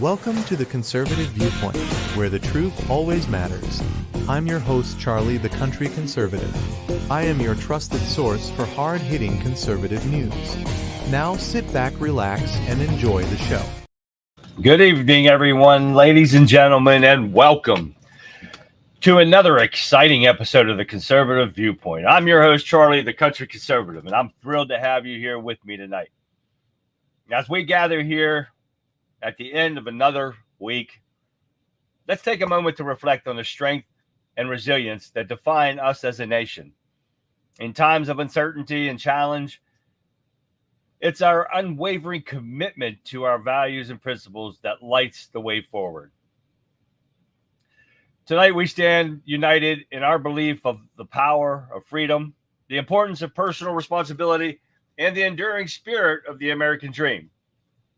Welcome to the Conservative Viewpoint, where the truth always matters. I'm your host, Charlie, the Country Conservative. I am your trusted source for hard-hitting conservative news. Now sit back, relax, and enjoy the show. Good evening, everyone, ladies and gentlemen, and welcome to another exciting episode of the Conservative Viewpoint. I'm your host, Charlie, the Country Conservative, and I'm thrilled to have you here with me tonight. As we gather here at the end of another week, let's take a moment to reflect on the strength and resilience that define us as a nation. In times of uncertainty and challenge, it's our unwavering commitment to our values and principles that lights the way forward. Tonight, we stand united in our belief of the power of freedom, the importance of personal responsibility, and the enduring spirit of the American dream.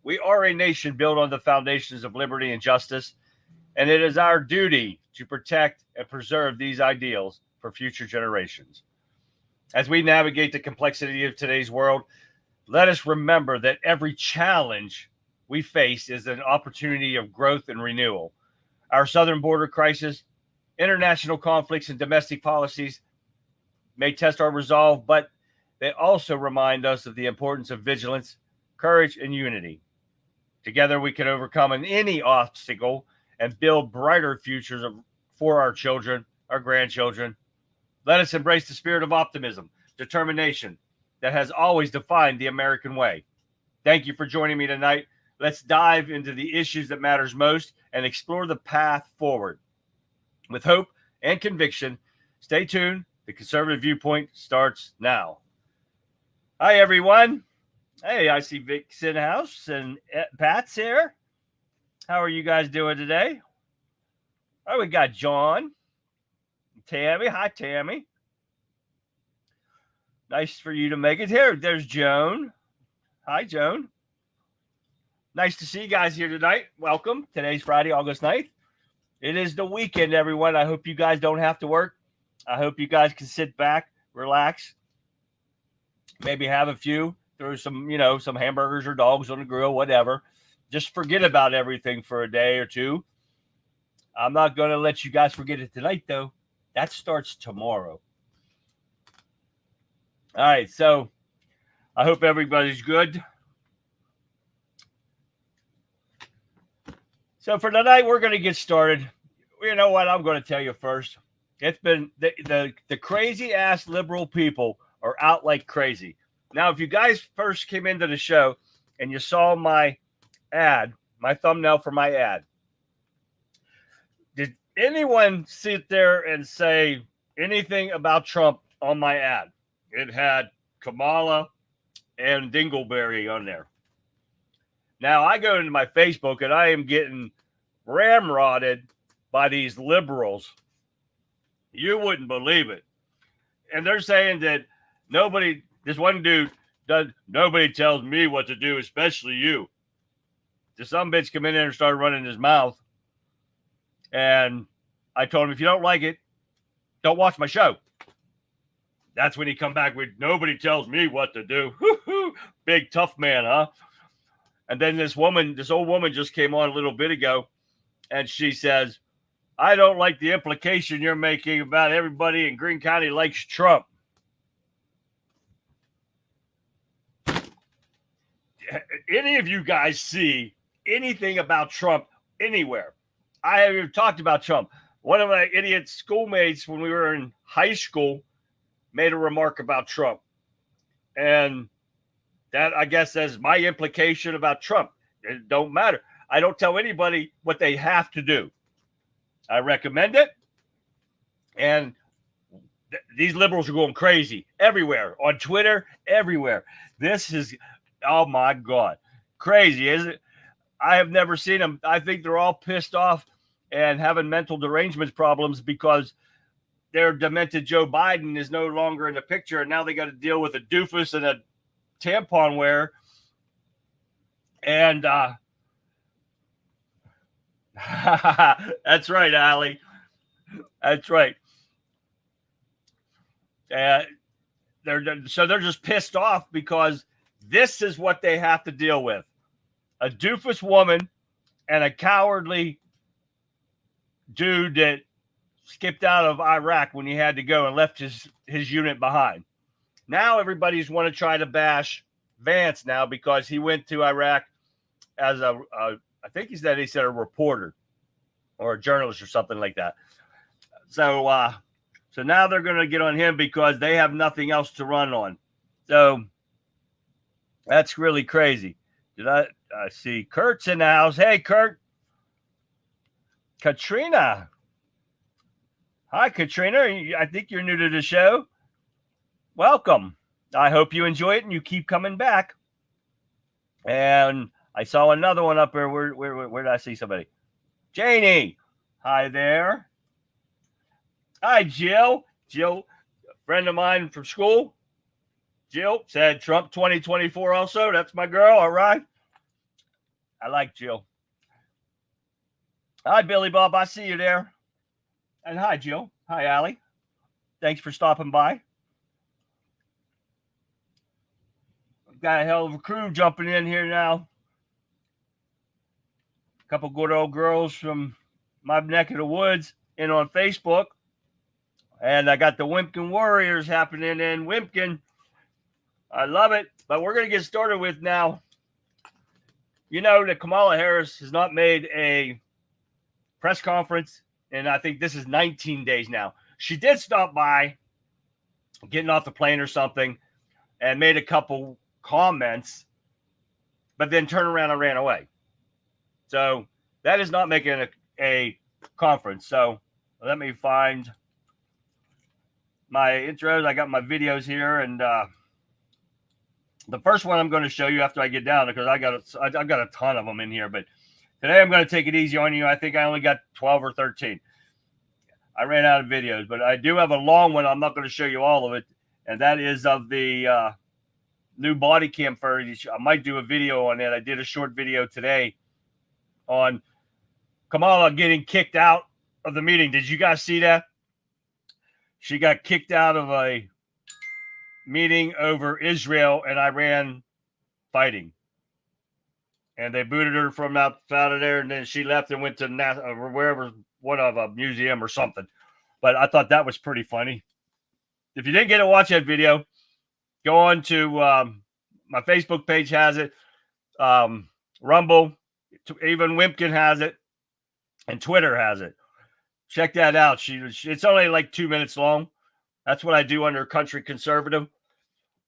We are a nation built on the foundations of liberty and justice, and it is our duty to protect and preserve these ideals for future generations. As we navigate the complexity of today's world, let us remember that every challenge we face is an opportunity of growth and renewal. Our southern border crisis, international conflicts, and domestic policies may test our resolve, but they also remind us of the importance of vigilance, courage, and unity. Together, we can overcome any obstacle and build brighter futures for our children, our grandchildren. Let us embrace the spirit of optimism, determination that has always defined the American way. Thank you for joining me tonight. Let's dive into the issues that matters most and explore the path forward. With hope and conviction, stay tuned. The Conservative Viewpoint starts now. Hi, everyone. Hey, I see Vic's in the house and Pat's here. How are you guys doing today? Oh, we got John, Tammy. Hi, Tammy. Nice for you to make it here. There's Joan. Hi, Joan. Nice to see you guys here tonight. Welcome. Today's Friday, August 9th. It is the weekend, everyone. I hope you guys don't have to work. I hope you guys can sit back, relax, maybe have a few. Throw some, some hamburgers or dogs on the grill, whatever. Just forget about everything for a day or two. I'm not going to let you guys forget it tonight, though. That starts tomorrow. All right, so I hope everybody's good. So for tonight, we're going to get started. You know what? I'm going to tell you first. It's been the crazy-ass liberal people are out like crazy. Now, if you guys first came into the show and you saw my ad, my thumbnail for my ad, did anyone sit there and say anything about Trump on my ad? It had Kamala and Dingleberry on there. Now, I go into my Facebook and I am getting ramrodded by these liberals. You wouldn't believe it. And they're saying that this one dude nobody tells me what to do, especially you. This some bitch come in there and started running his mouth. And I told him, if you don't like it, don't watch my show. That's when he come back with, nobody tells me what to do. Big tough man, huh? And then this old woman just came on a little bit ago, and she says, I don't like the implication you're making about everybody in Greene County likes Trump. Any of you guys see anything about Trump anywhere? I have talked about Trump. One of my idiot schoolmates when we were in high school made a remark about Trump. And that, I guess, is my implication about Trump. It don't matter. I don't tell anybody what they have to do. I recommend it. And these liberals are going crazy everywhere, on Twitter, everywhere. This is, oh my God, crazy, isn't it? I have never seen them. I think they're all pissed off and having mental derangement problems because their demented Joe Biden is no longer in the picture, and now they got to deal with a doofus and a tampon wearer. And that's right, Allie. That's right. They're just pissed off because this is what they have to deal with. A doofus woman and a cowardly dude that skipped out of Iraq when he had to go and left his unit behind. Now everybody's want to try to bash Vance now because he went to Iraq as I think he said a reporter or a journalist or something like that. So so now they're going to get on him because they have nothing else to run on. So that's really crazy. Did I see Kurt's in the house? Hey, Kurt. Katrina. Hi, Katrina. I think you're new to the show. Welcome. I hope you enjoy it and you keep coming back. And I saw another one up there. Where did I see somebody? Janie. Hi there. Hi, Jill. Jill, a friend of mine from school. Jill said Trump 2024 also. That's my girl. All right. I like Jill. Hi, Billy Bob. I see you there. And hi, Jill. Hi, Allie. Thanks for stopping by. Got a hell of a crew jumping in here now. A couple good old girls from my neck of the woods in on Facebook. And I got the Wimpkin Warriors happening in Wimpkin. I love it. But we're going to get started with now. You know that Kamala Harris has not made a press conference, and I think this is 19 days now. She did stop by, getting off the plane or something, and made a couple comments, but then turned around and ran away. So that is not making a conference. So let me find my intros. I got my videos here, and the first one I'm going to show you after I get down, because I've got a ton of them in here, but today I'm going to take it easy on you. I think I only got 12 or 13. I ran out of videos, but I do have a long one. I'm not going to show you all of it, and that is of the new body cam footage. I might do a video on it. I did a short video today on Kamala getting kicked out of the meeting. Did you guys see that? She got kicked out of a meeting over Israel and Iran fighting. And they booted her from out of there, and then she left and went to or wherever, one of a museum or something. But I thought that was pretty funny. If you didn't get to watch that video, go on to my Facebook page has it, Rumble, even Wimpkin has it, and Twitter has it. Check that out. It's only like 2 minutes long. That's what I do under Country Conservative.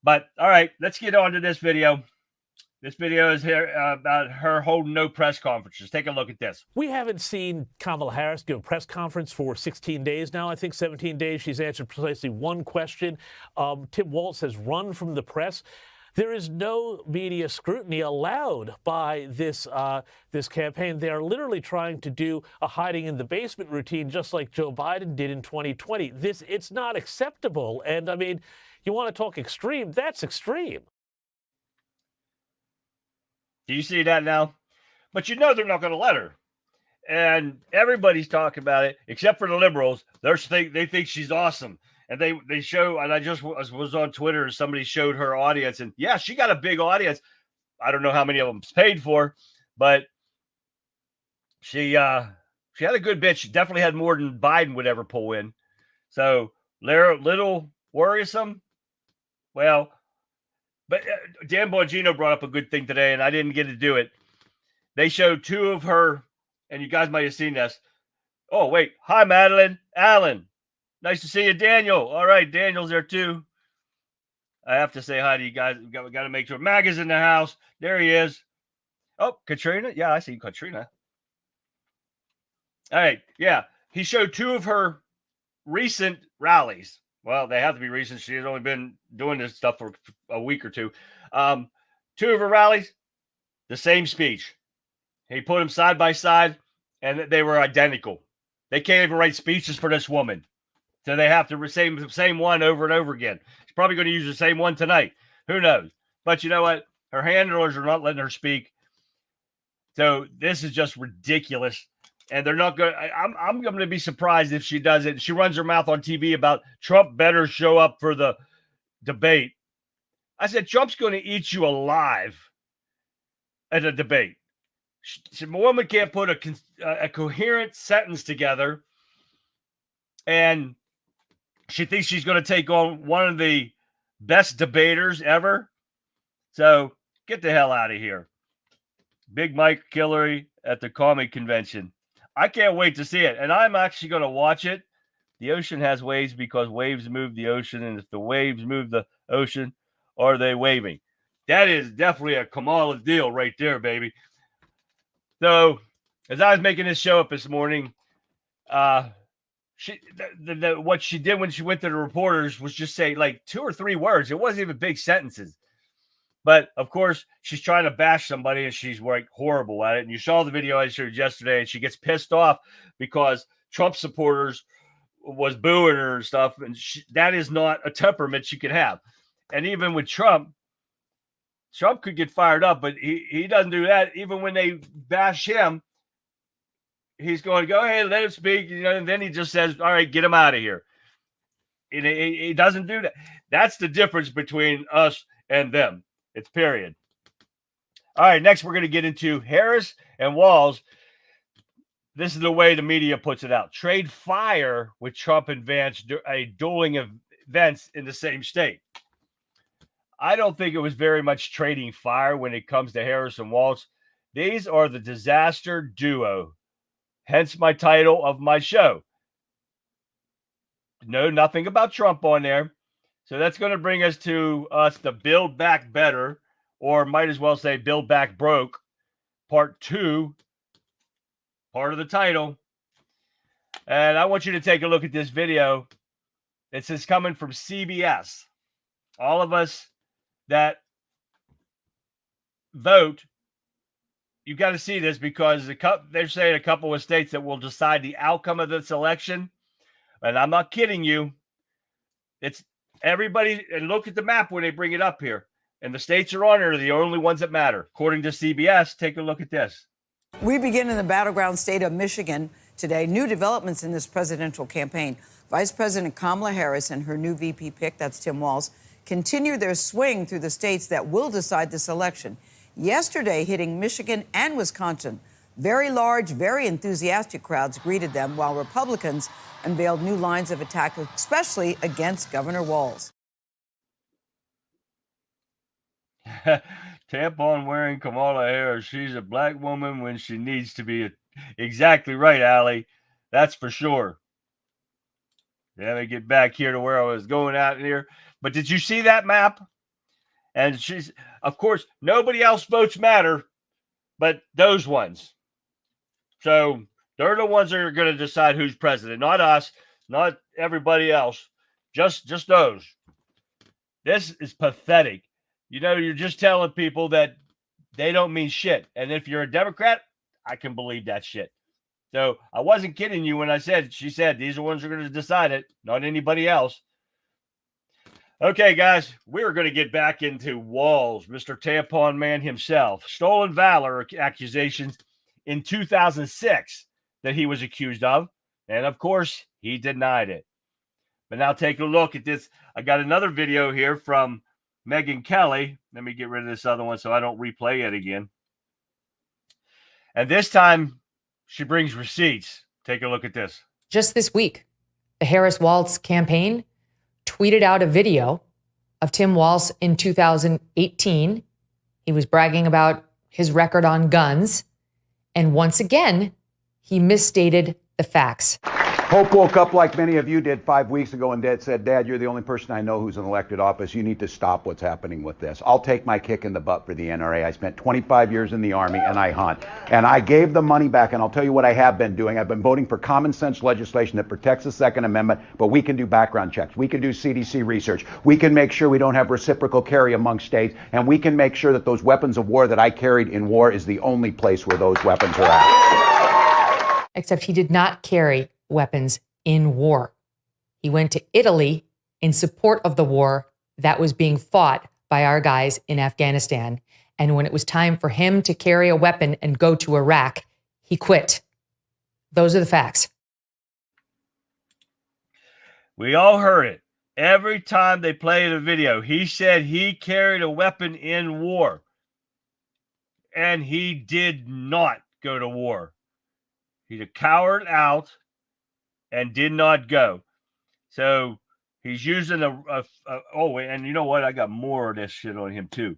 But all right, let's get on to this video. This video is here about her holding no press conferences. Take a look at this. We haven't seen Kamala Harris give a press conference for 16 days now. I think 17 days. She's answered precisely one question. Tim Walz has run from the press. There is no media scrutiny allowed by this campaign. They are literally trying to do a hiding in the basement routine, just like Joe Biden did in 2020. It's not acceptable. And I mean, you want to talk extreme? That's extreme. Do you see that now? But you know they're not going to let her. And everybody's talking about it, except for the liberals. They think she's awesome. And they show, and I just was on Twitter and somebody showed her audience. And yeah, she got a big audience. I don't know how many of them's paid for, but she had a good bit. She definitely had more than Biden would ever pull in. So little worrisome. Well, but Dan Bongino brought up a good thing today, and I didn't get to do it. They showed two of her, and you guys might have seen this. Oh, wait. Hi, Madeline. Alan. Nice to see you, Daniel. All right, Daniel's there too. I have to say hi to you guys. We got to make sure. Mag is in the house. There he is. Oh, Katrina. Yeah, I see Katrina. All right. Yeah. He showed two of her recent rallies. Well, they have to be recent. She has only been doing this stuff for a week or two. Two of her rallies, the same speech. He put them side by side, and they were identical. They can't even write speeches for this woman. So they have to say the same one over and over again. She's probably going to use the same one tonight. Who knows? But you know what? Her handlers are not letting her speak. So this is just ridiculous. And they're not going to, I'm going to be surprised if she does it. She runs her mouth on TV about Trump better show up for the debate. I said, Trump's going to eat you alive at a debate. A woman can't put a coherent sentence together, and she thinks she's going to take on one of the best debaters ever. So get the hell out of here. Big Mike Hillary at the Comic Convention. I can't wait to see it, and I'm actually going to watch it. The ocean has waves because waves move the ocean, and if the waves move the ocean, are they waving? That is definitely a Kamala deal right there, baby. So, as I was making this show up this morning, what she did when she went to the reporters was just say like 2 or 3 words. It wasn't even big sentences. But of course, she's trying to bash somebody, and she's like horrible at it. And you saw the video I showed yesterday, and she gets pissed off because Trump supporters was booing her and stuff. And that is not a temperament she could have. And even with Trump could get fired up, but he doesn't do that. Even when they bash him, he's going to go ahead, let him speak, and then he just says, all right, get him out of here. And he doesn't do that. That's the difference between us and them. It's period. All right, next we're going to get into Harris and Walz. This is the way the media puts it out. Trade fire with Trump and Vance, a dueling events in the same state. I don't think it was very much trading fire when it comes to Harris and Walz. These are the disaster duo. Hence my title of my show. No, nothing about Trump on there. So that's going to bring us to the Build Back Better, or might as well say Build Back Broke, part 2, part of the title. And I want you to take a look at this video. This is coming from CBS. All of us that vote, you got to see this because they're saying a couple of states that will decide the outcome of this election. And I'm not kidding you. It's everybody, and look at the map when they bring it up here. And the states are on it are the only ones that matter. According to CBS, take a look at this. We begin in the battleground state of Michigan today. New developments in this presidential campaign. Vice President Kamala Harris and her new VP pick, that's Tim Walz, continue their swing through the states that will decide this election. Yesterday, hitting Michigan and Wisconsin, very large, very enthusiastic crowds greeted them, while Republicans unveiled new lines of attack, especially against Governor Walz. Tampon wearing Kamala Harris. She's a black woman when she needs to be. Exactly right, Allie. That's for sure. Let me get back here to where I was going out here. But did you see that map? And she's, of course, nobody else votes matter, but those ones. So they're the ones that are going to decide who's president, not us, not everybody else, just those. This is pathetic. You're just telling people that they don't mean shit. And if you're a Democrat, I can believe that shit. So I wasn't kidding you when she said these are the ones who are going to decide it, not anybody else. Okay, guys, we're going to get back into Walz, Mr. Tampon Man himself. Stolen valor accusations in 2006 that he was accused of. And, of course, he denied it. But now take a look at this. I got another video here from Megyn Kelly. Let me get rid of this other one so I don't replay it again. And this time, she brings receipts. Take a look at this. Just this week, the Harris-Walz campaign tweeted out a video of Tim Walz in 2018. He was bragging about his record on guns. And once again, he misstated the facts. Hope woke up like many of you did 5 weeks ago and said, Dad, you're the only person I know who's in elected office. You need to stop what's happening with this. I'll take my kick in the butt for the NRA. I spent 25 years in the Army and I hunt. And I gave the money back, and I'll tell you what I have been doing. I've been voting for common sense legislation that protects the Second Amendment, but we can do background checks. We can do CDC research. We can make sure we don't have reciprocal carry among states, and we can make sure that those weapons of war that I carried in war is the only place where those weapons are at. Except he did not carry weapons in war. He went to Italy in support of the war that was being fought by our guys in Afghanistan. And when it was time for him to carry a weapon and go to Iraq, he quit. Those are the facts. We all heard it. Every time they played a video, he said he carried a weapon in war. and he did not go to war. He cowered out and did not go. So he's using and you know what? I got more of this shit on him too.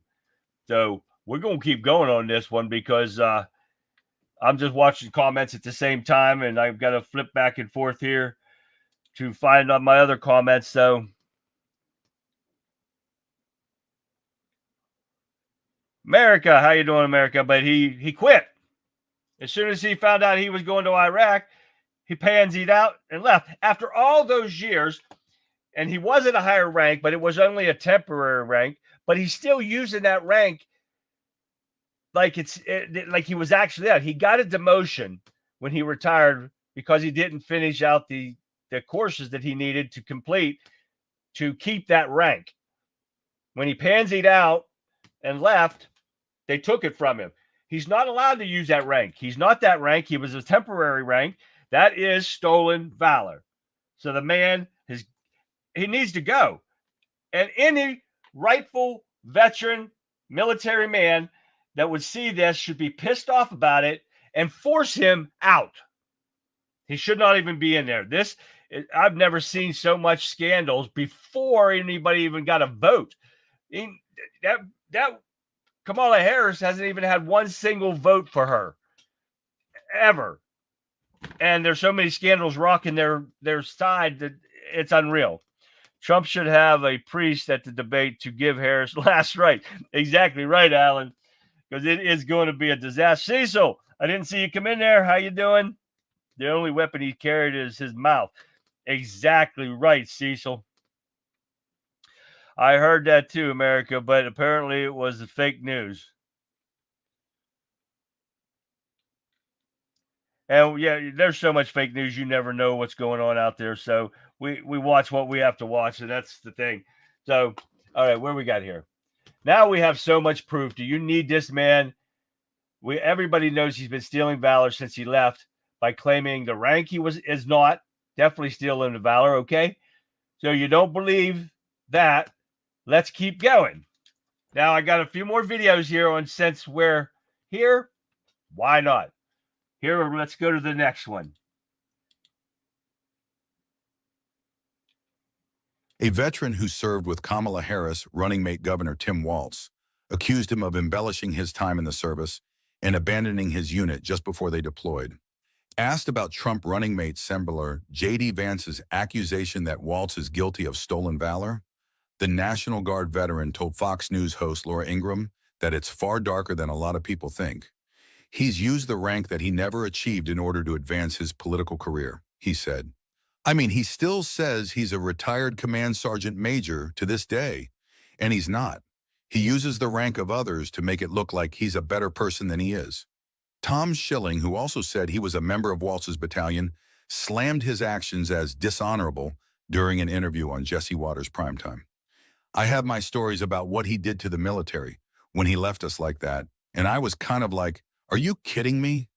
So we're going to keep going on this one because I'm just watching comments at the same time, and I've got to flip back and forth here to find out my other comments. So America, how you doing, America? But he quit. As soon as he found out he was going to Iraq, he pansied out and left. After all those years, and he was at a higher rank, but it was only a temporary rank, but he's still using that rank like like he was actually out. He got a demotion when he retired because he didn't finish out the courses that he needed to complete to keep that rank. When he pansied out and left, they took it from him. He's not allowed to use that rank. He's not that rank. He was a temporary rank. That is stolen valor. So the man he needs to go. And any rightful veteran military man that would see this should be pissed off about it and force him out. He should not even be in there. I've never seen so much scandals before anybody even got a vote. That Kamala Harris hasn't even had one single vote for her ever. And there's so many scandals rocking their side that it's unreal. Trump should have a priest at the debate to give Harris last right. Exactly right, Alan, because it is going to be a disaster. Cecil, I didn't see you come in there. How you doing? The only weapon he carried is his mouth. Exactly right, Cecil. I heard that too, America, but apparently it was fake news. And yeah, there's so much fake news, you never know what's going on out there. So we watch what we have to watch, and that's the thing. So, all right, where we got here? Now we have so much proof. Do you need this man? Everybody knows he's been stealing valor since he left by claiming the rank he is not. Definitely stealing the valor, okay? So you don't believe that. Let's keep going. Now I got a few more videos here on since we're here. Why not? Here, let's go to the next one. A veteran who served with Kamala Harris running mate Governor Tim Walz accused him of embellishing his time in the service and abandoning his unit just before they deployed. Asked about Trump running mate Sembler J.D. Vance's accusation that Walz is guilty of stolen valor, the National Guard veteran told Fox News host Laura Ingraham that it's far darker than a lot of people think. He's used the rank that he never achieved in order to advance his political career, he said. I mean, he still says he's a retired command sergeant major to this day, and he's not. He uses the rank of others to make it look like he's a better person than he is. Tom Schilling, who also said he was a member of Walz's battalion, slammed his actions as dishonorable during an interview on Jesse Watters' Primetime. I have my stories about what he did to the military when he left us like that, and I was kind of like, are you kidding me?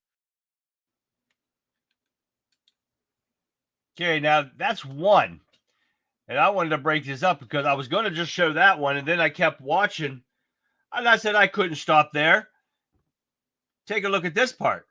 Okay, now that's one. And I wanted to break this up because I was going to just show that one, and then I kept watching, and I said I couldn't stop there. Take a look at this part.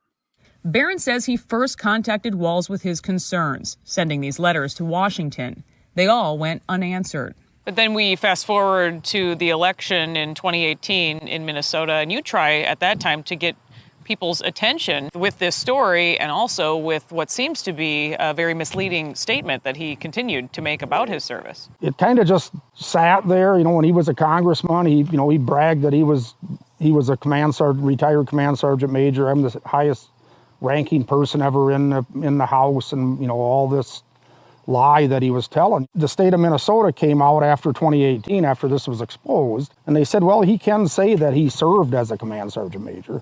Barron says he first contacted Walz with his concerns, sending these letters to Washington. They all went unanswered. But then we fast forward to the election in 2018 in Minnesota, and you try at that time to get people's attention with this story and also with what seems to be a very misleading statement that he continued to make about his service. It kind of just sat there, when he was a congressman, he bragged that he was a retired command sergeant major. I'm the highest ranking person ever in the House, and all this lie that he was telling. The state of Minnesota came out after 2018, after this was exposed, and they said, well, he can say that he served as a command sergeant major,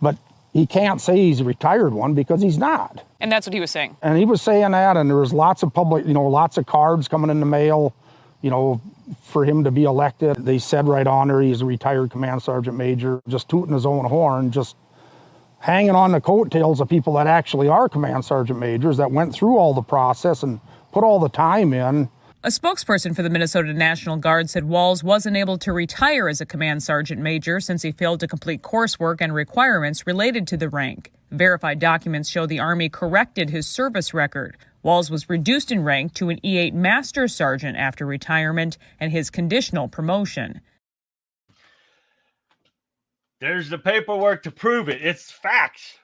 but he can't say he's a retired one because he's not. And that's what he was saying. And he was saying that, and there was lots of lots of cards coming in the mail, for him to be elected. They said right on there he's a retired command sergeant major, just tooting his own horn, just hanging on the coattails of people that actually are command sergeant majors that went through all the process and put all the time in. A spokesperson for the Minnesota National Guard said Walls wasn't able to retire as a command sergeant major since he failed to complete coursework and requirements related to the rank. Verified documents show the Army corrected his service record. Walls was reduced in rank to an E8 Master Sergeant after retirement and his conditional promotion. There's the paperwork to prove it. It's facts.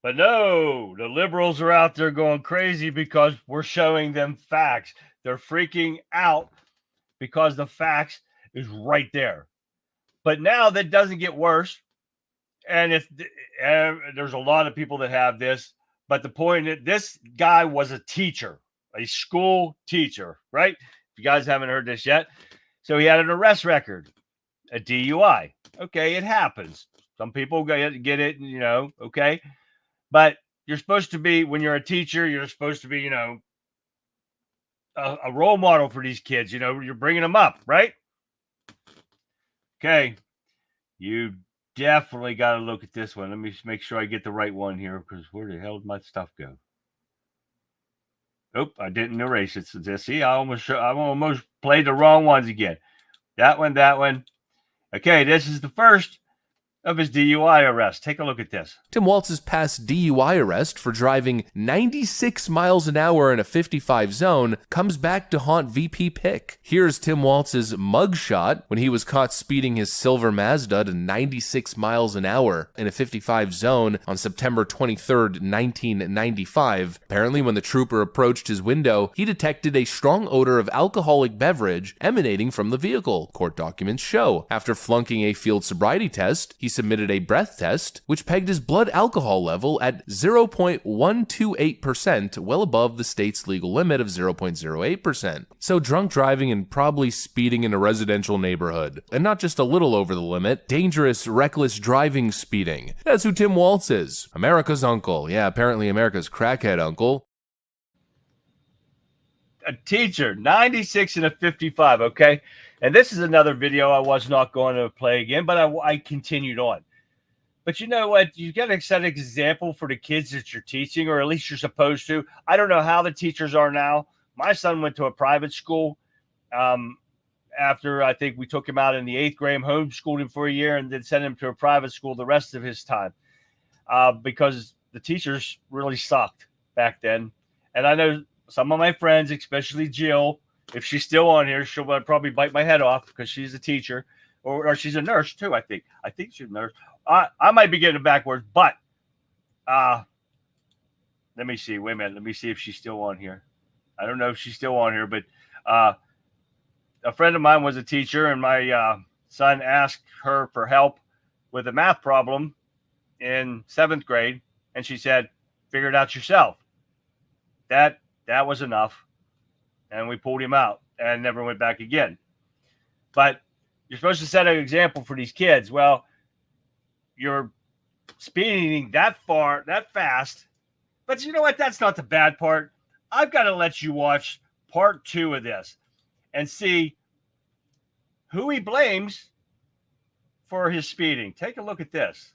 But no, the liberals are out there going crazy because we're showing them facts. They're freaking out because the facts is right there. But now that doesn't get worse. And there's a lot of people that have this. But the point is, this guy was a teacher, a school teacher, right? If you guys haven't heard this yet. So he had an arrest record, a DUI. Okay, it happens. Some people get it, okay. But you're supposed to be, when you're a teacher, you're supposed to be, a role model for these kids. You're bringing them up, right? Okay. You definitely got to look at this one. Let me make sure I get the right one here, because where the hell did my stuff go? Oh, I didn't erase it. So see, I almost played the wrong ones again. That one. Okay, this is the first of his DUI arrest. Take a look at this. Tim Walz's past DUI arrest for driving 96 miles an hour in a 55 zone comes back to haunt VP Pick. Here's Tim Walz's mugshot when he was caught speeding his silver Mazda to 96 miles an hour in a 55 zone on September 23rd, 1995. Apparently, when the trooper approached his window, he detected a strong odor of alcoholic beverage emanating from the vehicle, court documents show. After flunking a field sobriety test, he submitted a breath test, which pegged his blood alcohol level at 0.128%, well above the state's legal limit of 0.08%. So drunk driving and probably speeding in a residential neighborhood. And not just a little over the limit, dangerous, reckless driving speeding. That's who Tim Walz is. America's uncle. Yeah, apparently America's crackhead uncle. A teacher, 96 and a 55, okay? And this is another video I was not going to play again, but I continued on. But you know what? You got to set an example for the kids that you're teaching, or at least you're supposed to. I don't know how the teachers are now. My son went to a private school after I think we took him out in the 8th grade, homeschooled him for a year, and then sent him to a private school the rest of his time because the teachers really sucked back then. And I know some of my friends, especially Jill, if she's still on here, she'll probably bite my head off because she's a teacher, or she's a nurse too. I think she's a nurse. I might be getting it backwards, but let me see. Wait a minute. Let me see if she's still on here. I don't know if she's still on here, but a friend of mine was a teacher, and my son asked her for help with a math problem in 7th grade, and she said, "Figure it out yourself." That was enough. And we pulled him out and never went back again. But you're supposed to set an example for these kids. Well, you're speeding that fast. But you know what? That's not the bad part. I've got to let you watch part 2 of this and see who he blames for his speeding. Take a look at this.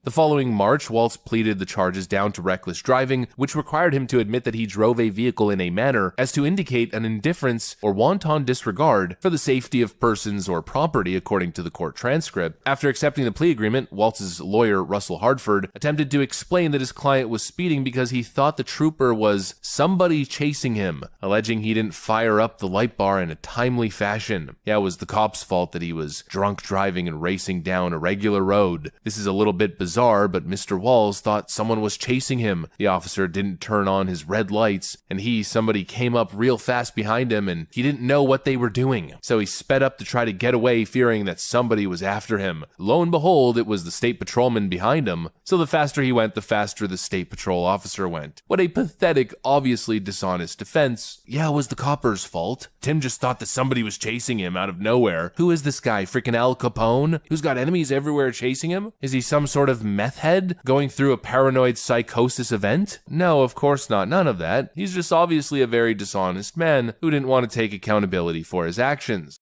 The following March, Walz pleaded the charges down to reckless driving, which required him to admit that he drove a vehicle in a manner as to indicate an indifference or wanton disregard for the safety of persons or property, according to the court transcript. After accepting the plea agreement, Walz's lawyer, Russell Hartford, attempted to explain that his client was speeding because he thought the trooper was somebody chasing him, alleging he didn't fire up the light bar in a timely fashion. Yeah, it was the cop's fault that he was drunk driving and racing down a regular road. This is a little bit bizarre, but Mr. Walz thought someone was chasing him. The officer didn't turn on his red lights, and somebody came up real fast behind him, and he didn't know what they were doing. So he sped up to try to get away, fearing that somebody was after him. Lo and behold, it was the state patrolman behind him. So the faster he went, the faster the state patrol officer went. What a pathetic, obviously dishonest defense. Yeah, it was the copper's fault. Tim just thought that somebody was chasing him out of nowhere. Who is this guy, freaking Al Capone? Who's got enemies everywhere chasing him? Is he some sort of meth head going through a paranoid psychosis event? No, of course not. None of that. He's just obviously a very dishonest man who didn't want to take accountability for his actions.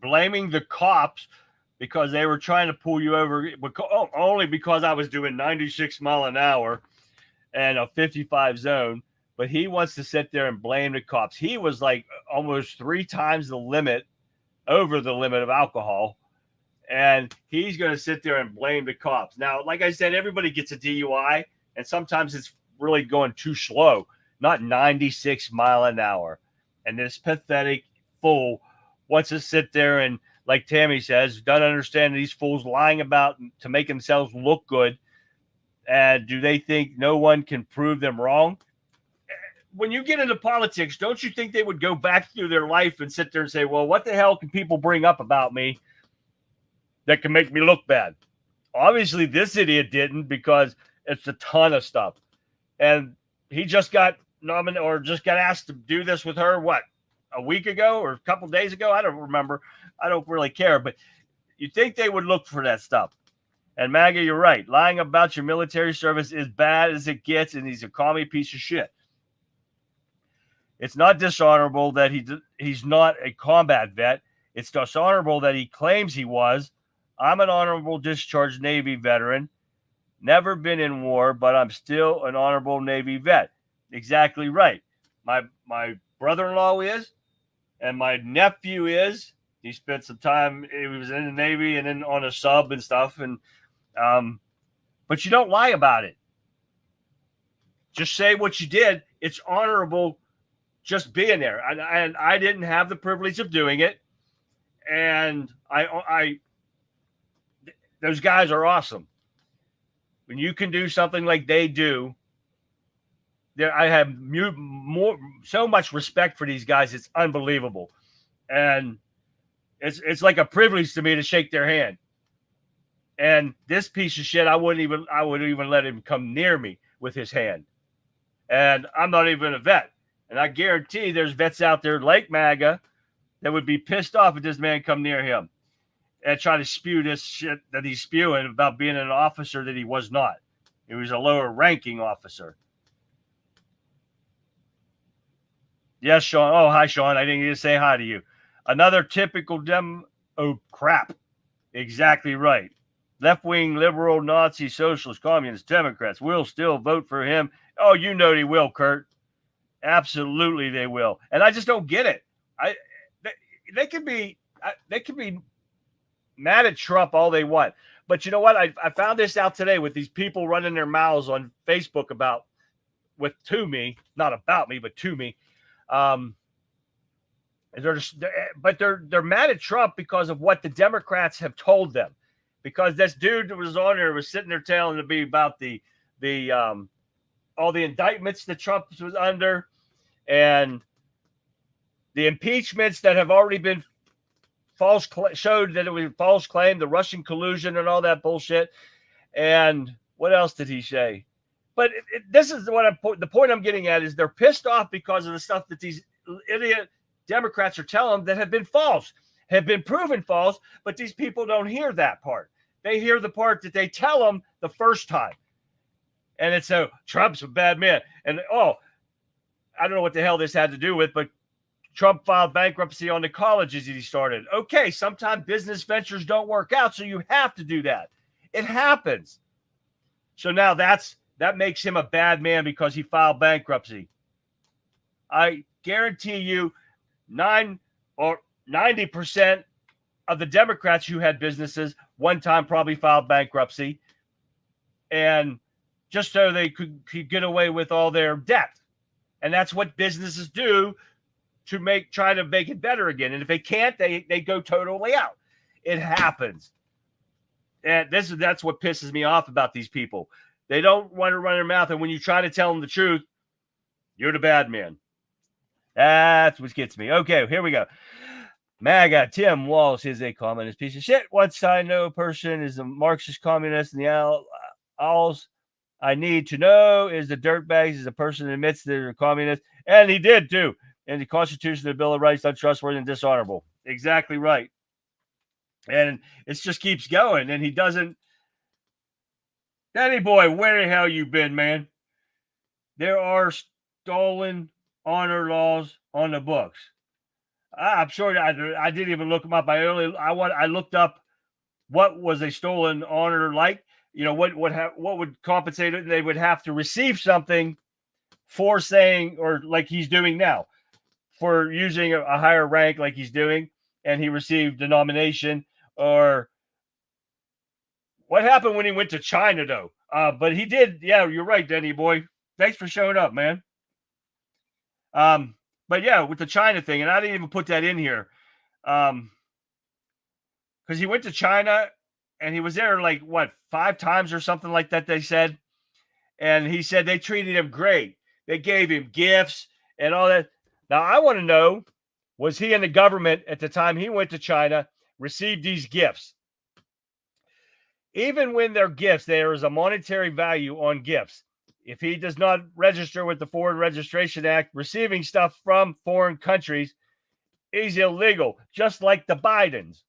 Blaming the cops because they were trying to pull you over only because I was doing 96 mile an hour and a 55 zone. but he wants to sit there and blame the cops. He was like almost 3 times the limit, over the limit of alcohol, and he's going to sit there and blame the cops. Now, like I said, everybody gets a DUI, and sometimes it's really going too slow, not 96 mile an hour. And this pathetic fool wants to sit there and, like Tammy says, doesn't understand these fools lying about to make themselves look good. And do they think no one can prove them wrong? When you get into politics, don't you think they would go back through their life and sit there and say, well, what the hell can people bring up about me that can make me look bad? Obviously, this idiot didn't, because it's a ton of stuff. And he just got nominated, or just got asked to do this with her, what, a week ago or a couple days ago? I don't remember. I don't really care. But you think they would look for that stuff. And MAGA, you're right. Lying about your military service is bad as it gets, and he's a commie piece of shit. It's not dishonorable that he's not a combat vet. It's dishonorable that he claims he was. I'm an honorable discharged Navy veteran. Never been in war, but I'm still an honorable Navy vet. Exactly right. My brother-in-law is, and my nephew is. He spent some time, he was in the Navy and then on a sub and stuff. And but you don't lie about it. Just say what you did. It's honorable just being there. And I didn't have the privilege of doing it. And I those guys are awesome. When you can do something like they do, I have so much respect for these guys. It's unbelievable. And it's like a privilege to me to shake their hand. And this piece of shit, I wouldn't even let him come near me with his hand. And I'm not even a vet. And I guarantee there's vets out there like MAGA that would be pissed off if this man come near him and try to spew this shit that he's spewing about being an officer that he was not. He was a lower ranking officer. Yes, Sean. Oh, hi, Sean. I didn't get to say hi to you. Another typical oh, crap. Exactly right. Left-wing, liberal, Nazi, socialist, communist, Democrats will still vote for him. Oh, you know they will, Kurt. Absolutely, they will. And I just don't get it. They could be mad at Trump all they want, but you know what? I found this out today with these people running their mouths on Facebook to me, not about me, but to me. They're mad at Trump because of what the Democrats have told them. Because this dude that was on there was sitting there telling to be about the all the indictments that Trump was under, and the impeachments that have already been showed that it was false claim, the Russian collusion and all that bullshit. And what else did he say? But this is the point I'm getting at is they're pissed off because of the stuff that these idiot Democrats are telling them that have been false, have been proven false, but these people don't hear that part. They hear the part that they tell them the first time. And it's Trump's a bad man. And I don't know what the hell this had to do with, but Trump filed bankruptcy on the colleges that he started. Okay, sometimes business ventures don't work out, so you have to do that. It happens. So now that makes him a bad man because he filed bankruptcy. I guarantee you 9 or 90% of the Democrats who had businesses one time probably filed bankruptcy, and just so they could get away with all their debt. And that's what businesses do to try to make it better again. And if they can't, they go totally out. It happens. And that's what pisses me off about these people. They don't want to run their mouth, and when you try to tell them the truth, you're the bad man. That's what gets me. Okay, here we go. MAGA, Tim Walz is a communist piece of shit. Once I know a person is a Marxist communist, and all I need to know is the dirtbags is a person that admits they're a communist. And he did, too. And the Constitution, the Bill of Rights, untrustworthy and dishonorable. Exactly right. And it just keeps going. And he doesn't. Danny boy, where the hell you been, man? There are stolen honor laws on the books. I'm sure I didn't even look them up. I looked up what was a stolen honor like. You know, what would compensate it. They would have to receive something for saying, or like he's doing now, for using a higher rank like he's doing, and he received a nomination? Or what happened when he went to China, though? But he did. Yeah, you're right, Denny boy. Thanks for showing up, man. But yeah, with the China thing, and I didn't even put that in here, because he went to China and he was there like what, 5 times or something like that, they said. And he said they treated him great. They gave him gifts and all that. Now I want to know, was he in the government at the time he went to China, received these gifts? Even when they're gifts, there is a monetary value on gifts. If he does not register with the Foreign Registration Act, receiving stuff from foreign countries is illegal, just like the Bidens.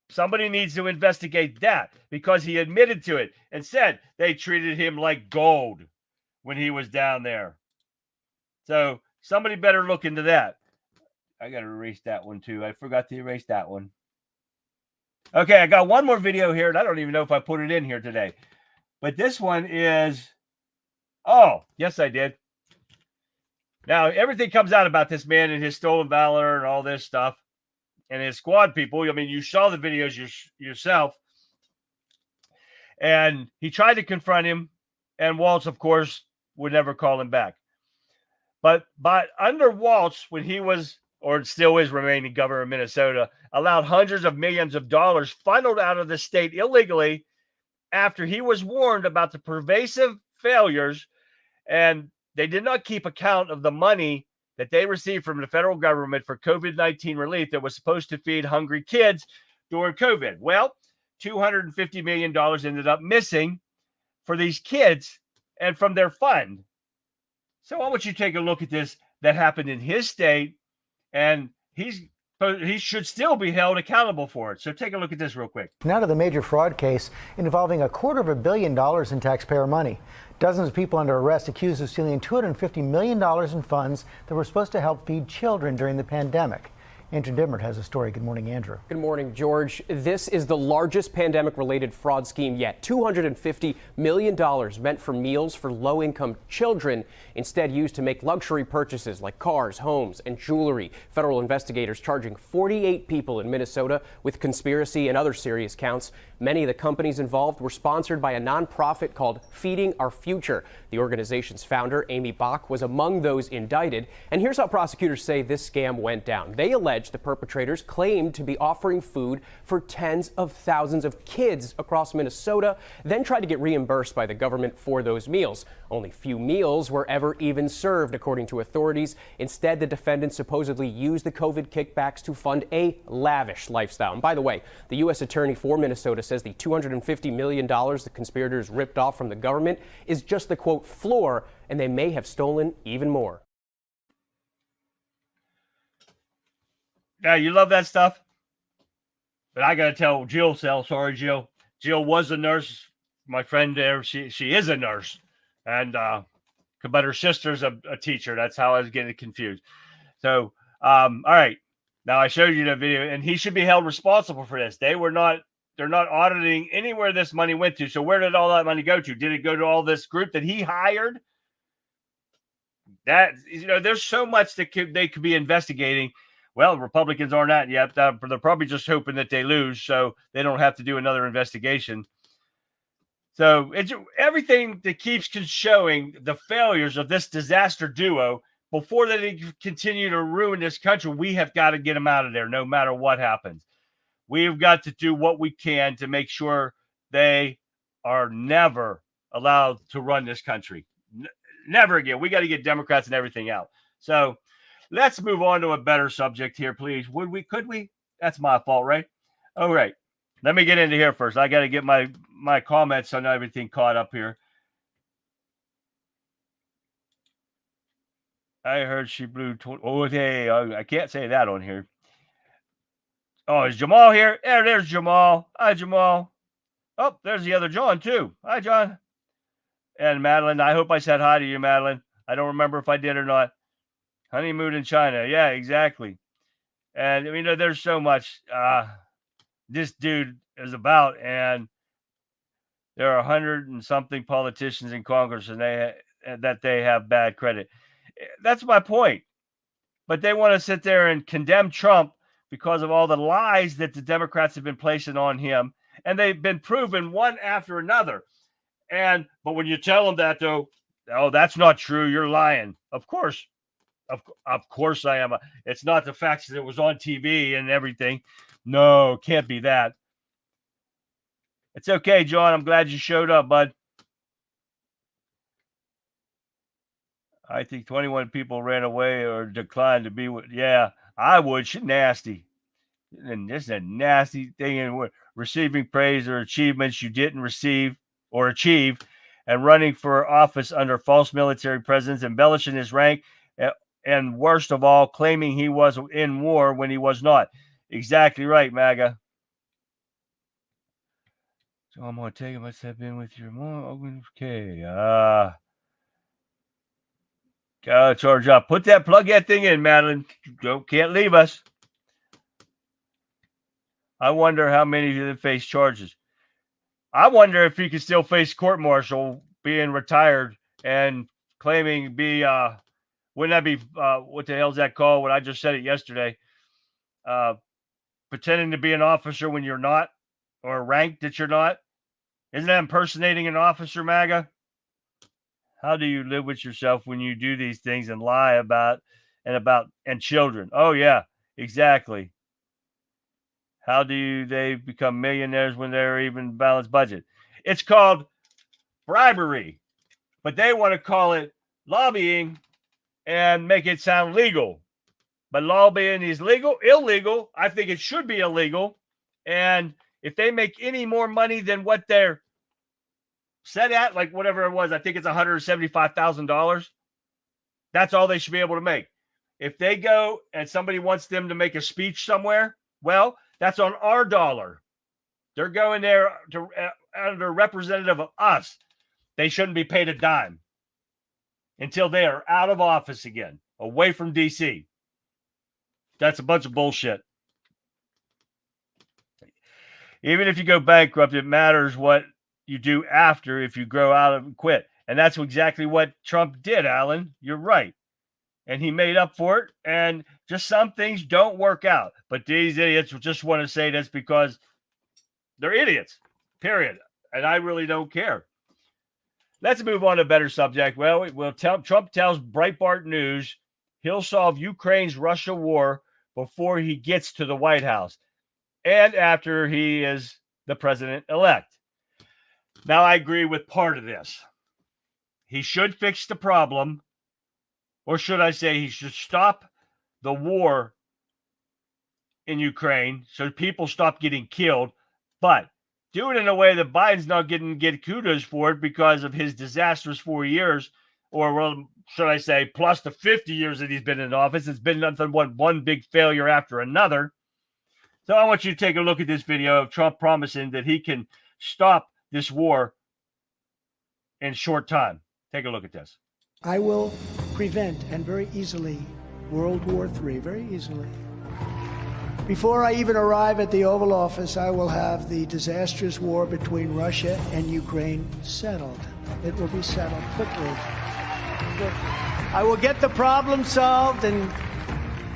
Somebody needs to investigate that, because he admitted to it and said they treated him like gold when he was down there. So somebody better look into that. I got to erase that one too. I forgot to erase that one. Okay, I got one more video here, and I don't even know if I put it in here today. But this one is, oh, yes, I did. Now, everything comes out about this man and his stolen valor and all this stuff and his squad people. I mean, you saw the videos yourself. And he tried to confront him, and Waltz, of course, would never call him back. But under Waltz, when he was, or still is, remaining governor of Minnesota, allowed hundreds of millions of dollars funneled out of the state illegally after he was warned about the pervasive failures, and they did not keep account of the money that they received from the federal government for COVID-19 relief that was supposed to feed hungry kids during COVID. Well, $250 million ended up missing for these kids and from their fund. So I want you to take a look at this that happened in his state, and he should still be held accountable for it. So take a look at this real quick. Now to the major fraud case involving $250 million in taxpayer money. Dozens of people under arrest accused of stealing $250 million in funds that were supposed to help feed children during the pandemic. Andrew Dimmert has a story. Good morning, Andrew. Good morning, George. This is the largest pandemic-related fraud scheme yet. $250 million meant for meals for low-income children, instead used to make luxury purchases like cars, homes, and jewelry. Federal investigators charging 48 people in Minnesota with conspiracy and other serious counts. Many of the companies involved were sponsored by a nonprofit called Feeding Our Future. The organization's founder, Amy Bach, was among those indicted. And here's how prosecutors say this scam went down. They allege the perpetrators claimed to be offering food for tens of thousands of kids across Minnesota, then tried to get reimbursed by the government for those meals. Only few meals were ever even served, according to authorities. Instead, the defendants supposedly used the COVID kickbacks to fund a lavish lifestyle. And by the way, the U.S. Attorney for Minnesota says the $250 million the conspirators ripped off from the government is just the, quote, floor, and they may have stolen even more. Yeah, you love that stuff. But I got to tell Jill, sorry, Jill. Jill was a nurse. My friend there, she is a nurse. And but her sister's a teacher. That's how I was getting confused. So, all right. Now I showed you the video, and he should be held responsible for this. They're not auditing anywhere this money went to. So where did all that money go to? Did it go to all this group that he hired? That, there's so much that they could be investigating. Well, Republicans aren't that yet. They're probably just hoping that they lose so they don't have to do another investigation. So it's everything that keeps showing the failures of this disaster duo before they continue to ruin this country. We have got to get them out of there no matter what happens. We've got to do what we can to make sure they are never allowed to run this country. Never again. We got to get Democrats and everything out. So let's move on to a better subject here, please. Could we? That's my fault, right? All right. Let me get into here first. I got to get my comments on everything caught up here. I heard she blew. Okay. I can't say that on here. Oh, is Jamal here? There's Jamal. Hi, Jamal. Oh, there's the other John, too. Hi, John. And Madeline. I hope I said hi to you, Madeline. I don't remember if I did or not. Honeymoon in China. Yeah, exactly. And, there's so much this dude is about. And there are 100 and something politicians in Congress, and that they have bad credit. That's my point. But they want to sit there and condemn Trump because of all the lies that the Democrats have been placing on him, and they've been proven one after another. But when you tell them that, though, oh, that's not true, you're lying. Of course I am. It's not the facts that it was on TV and everything. No, can't be that. It's okay, John. I'm glad you showed up, bud. I think 21 people ran away or declined to be with. Yeah, I would. She's nasty. And this is a nasty thing. And receiving praise or achievements you didn't receive or achieve, and running for office under false military presidents, embellishing his rank, and worst of all, claiming he was in war when he was not. Exactly right, MAGA. So I'm going to take it. Must have been with your mom. Okay. Gotta charge up. Plug that thing in, Madeline. Can't leave us. I wonder how many of them face charges. I wonder if he could still face court-martial being retired and claiming wouldn't that be, what the hell's that called? When I just said it yesterday. Pretending to be an officer when you're not, or ranked that you're not. Isn't that impersonating an officer, MAGA? How do you live with yourself when you do these things and lie about children? Oh, yeah, exactly. How do they become millionaires when they're even balanced budget? It's called bribery, but they want to call it lobbying and make it sound legal. But lobbying is illegal. I think it should be illegal. And if they make any more money than what they're set at, like whatever it was, I think it's $175,000. That's all they should be able to make. If they go and somebody wants them to make a speech somewhere, well, that's on our dollar. They're going there to under representative of us. They shouldn't be paid a dime until they are out of office again, away from D.C. That's a bunch of bullshit. Even if you go bankrupt, it matters what you do after if you grow out of and quit. And that's exactly what Trump did, Alan. You're right. And he made up for it. And just some things don't work out. But these idiots just want to say that's because they're idiots, period. And I really don't care. Let's move on to a better subject. Well, Trump tells Breitbart News he'll solve Ukraine's Russia war before he gets to the White House and after he is the president-elect. Now, I agree with part of this. He should fix the problem, or should I say he should stop the war in Ukraine so people stop getting killed, but do it in a way that Biden's not get kudos for it because of his disastrous 4 years, or well, should I say, plus the 50 years that he's been in office. It's been nothing but one big failure after another. So I want you to take a look at this video of Trump promising that he can stop this war in short time. Take a look at this. I will prevent, and very easily, World War III, very easily. Before I even arrive at the Oval Office, I will have the disastrous war between Russia and Ukraine settled. It will be settled quickly. I will get the problem solved, and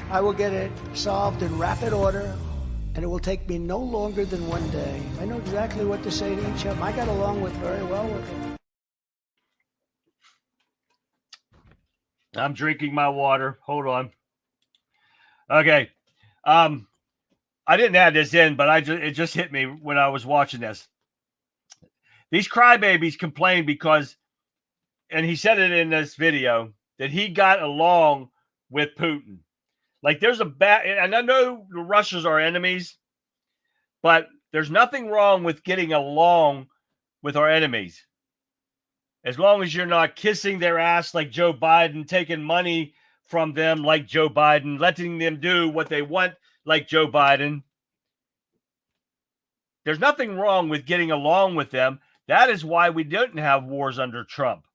I will get it solved in rapid order, and it will take me no longer than 1 day. I know exactly what to say to each of them. I got along very well with them. I'm drinking my water. Hold on. Okay. I didn't add this in, but it just hit me when I was watching this. These crybabies complain because, and he said it in this video, that he got along with Putin. Like there's and I know the Russians are enemies, but there's nothing wrong with getting along with our enemies. As long as you're not kissing their ass like Joe Biden, taking money from them like Joe Biden, letting them do what they want like Joe Biden. There's nothing wrong with getting along with them. That is why we didn't have wars under Trump.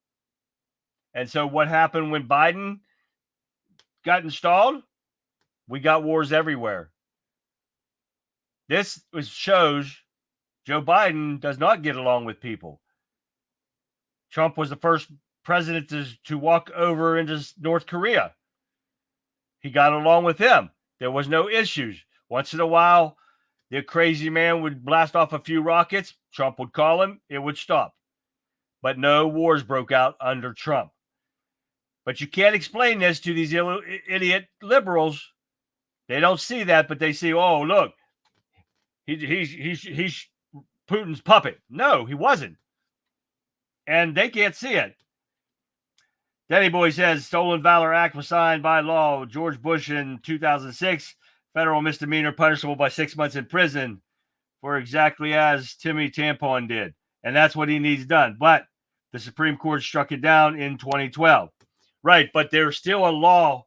And so what happened when Biden got installed? We got wars everywhere. This shows Joe Biden does not get along with people. Trump was the first president to walk over into North Korea. He got along with him. There was no issues. Once in a while, the crazy man would blast off a few rockets. Trump would call him. It would stop. But no wars broke out under Trump. But you can't explain this to these idiot liberals. They don't see that, but they see, oh, look, he's Putin's puppet. No, he wasn't. And they can't see it. Danny Boy says, Stolen Valor Act was signed by law. George Bush in 2006. Federal misdemeanor punishable by 6 months in prison for exactly as Timmy Tampon did. And that's what he needs done. But the Supreme Court struck it down in 2012. Right, but there's still a law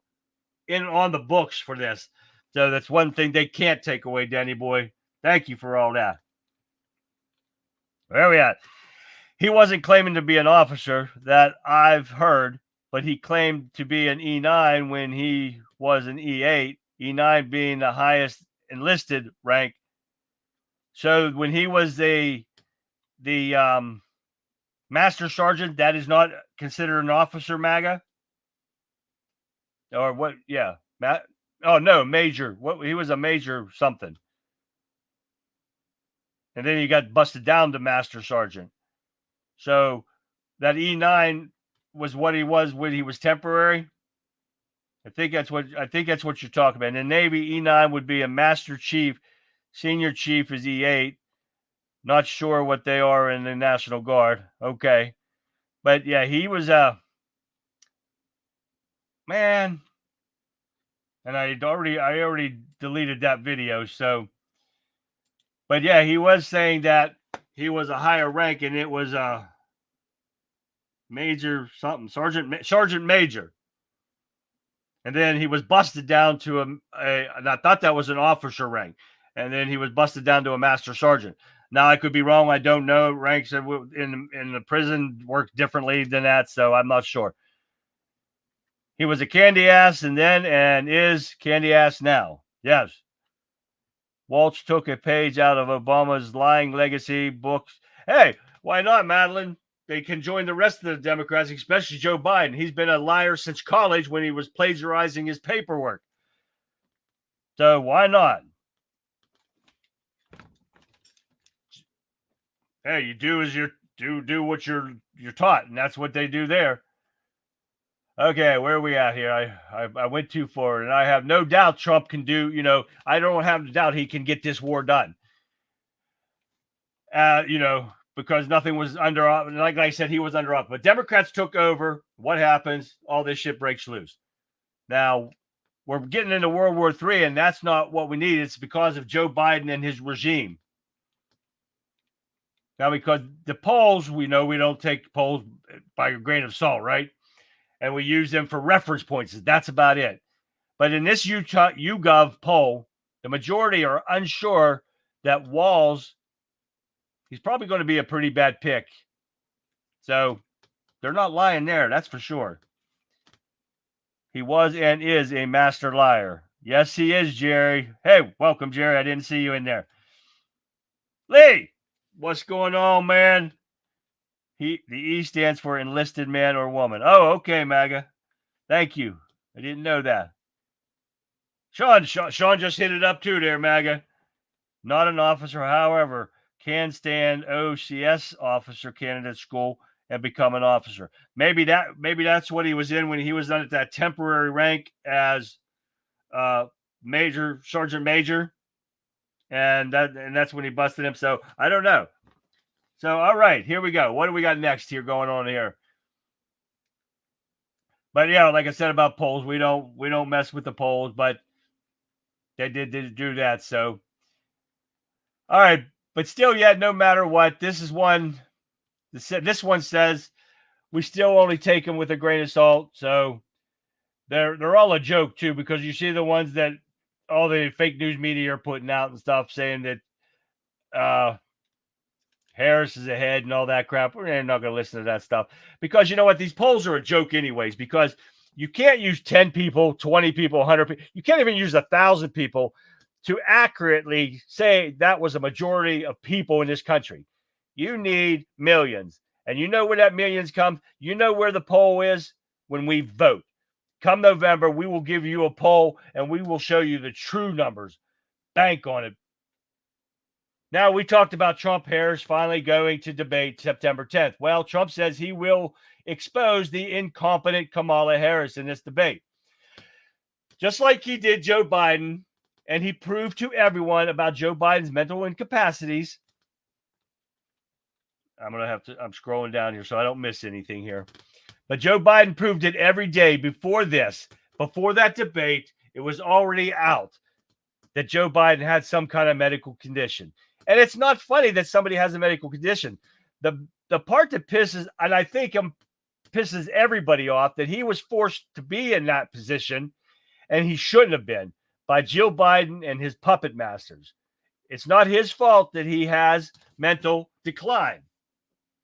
on the books for this. So that's one thing they can't take away, Danny Boy. Thank you for all that. Where are we at? He wasn't claiming to be an officer that I've heard, but he claimed to be an E9 when he was an E8, E9 being the highest enlisted rank. So when he was the master sergeant, that is not considered an officer, MAGA? Or what? Yeah. Oh, no, major. What? He was a major something. And then he got busted down to master sergeant. So that E9 was what he was when he was temporary. I think that's what you're talking about. In the Navy, E9 would be a master chief. Senior chief is E8. Not sure what they are in the National Guard. Okay. But yeah, he was man. And I already deleted that video. So, but yeah, he was saying that he was a higher rank, and it was a major something, sergeant major. And then he was busted down to and I thought that was an officer rank. And then he was busted down to a master sergeant. Now I could be wrong. I don't know. Ranks in the prison work differently than that, so I'm not sure. He was a candy ass and is candy ass now. Yes. Walsh took a page out of Obama's lying legacy books. Hey, why not, Madeline? They can join the rest of the Democrats, especially Joe Biden. He's been a liar since college when he was plagiarizing his paperwork. So why not? Hey, you do as you do what you're taught, and that's what they do there. Okay, where are we at here? I went too far, and I have no doubt Trump can do, I don't have a doubt he can get this war done. Because nothing was under, like I said, he was under up. But Democrats took over. What happens? All this shit breaks loose. Now, we're getting into World War III, and that's not what we need. It's because of Joe Biden and his regime. Now, because the polls, we know we don't take polls by a grain of salt, right? And we use them for reference points. That's about it. But in this Utah YouGov poll, the majority are unsure that Walz, he's probably going to be a pretty bad pick. So they're not lying there. That's for sure. He was and is a master liar. Yes, he is, Jerry. Hey, welcome, Jerry. I didn't see you in there. Lee, what's going on, man? The E stands for enlisted man or woman. Oh, okay, MAGA. Thank you. I didn't know that. Sean just hit it up too there, MAGA. Not an officer, however, can stand OCS officer candidate school and become an officer. Maybe that's what he was in when he was done at that temporary rank as sergeant major, and that's when he busted him. So I don't know. So all right, here we go. What do we got next here going on here? But yeah, like I said about polls, we don't mess with the polls, but they did do that. So all right, but still, yeah, no matter what, this one says we still only take them with a grain of salt. So they're all a joke too, because you see the ones that all the fake news media are putting out and stuff saying that Harris is ahead and all that crap. We're not going to listen to that stuff, because you know what? These polls are a joke anyways, because you can't use 10 people, 20 people, 100 people. You can't even use 1,000 people to accurately say that was a majority of people in this country. You need millions. And you know where that millions comes. You know where the poll is when we vote. Come November, we will give you a poll and we will show you the true numbers. Bank on it. Now, we talked about Trump-Harris finally going to debate September 10th. Well, Trump says he will expose the incompetent Kamala Harris in this debate. Just like he did Joe Biden, and he proved to everyone about Joe Biden's mental incapacities. I'm scrolling down here so I don't miss anything here. But Joe Biden proved it every day before that debate. It was already out that Joe Biden had some kind of medical condition. And it's not funny that somebody has a medical condition. The part that pisses, and I think pisses everybody off, that he was forced to be in that position, and he shouldn't have been, by Jill Biden and his puppet masters. It's not his fault that he has mental decline.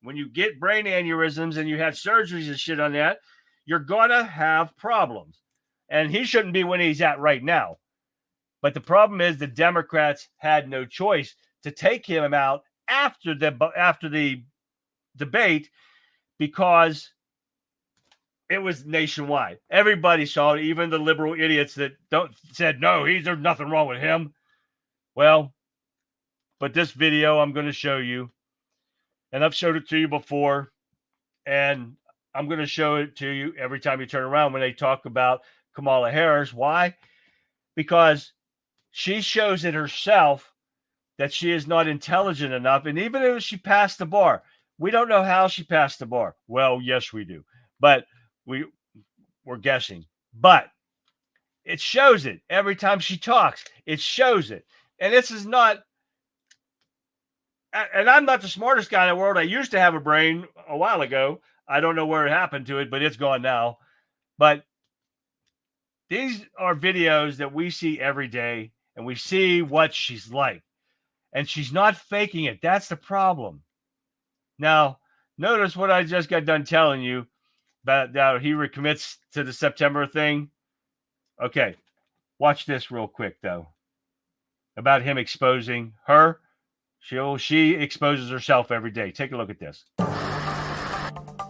When you get brain aneurysms and you have surgeries and shit on that, you're going to have problems. And he shouldn't be when he's at right now. But the problem is the Democrats had no choice to take him out after the debate, because it was nationwide. Everybody saw it, even the liberal idiots that said no, there's nothing wrong with him. Well, but this video I'm going to show you, and I've showed it to you before, and I'm going to show it to you every time you turn around when they talk about Kamala Harris. Why? Because she shows it herself that she is not intelligent enough. And even if she passed the bar, we don't know how she passed the bar. Well, yes, we do. But we're guessing. But it shows it. Every time she talks, it shows it. And this is not, and I'm not the smartest guy in the world. I used to have a brain a while ago. I don't know where it happened to it, but it's gone now. But these are videos that we see every day, and we see what she's like. And she's not faking it. That's the problem. Now, notice what I just got done telling you about how he recommits to the September thing. Okay, watch this real quick, though, about him exposing her. She exposes herself every day. Take a look at this.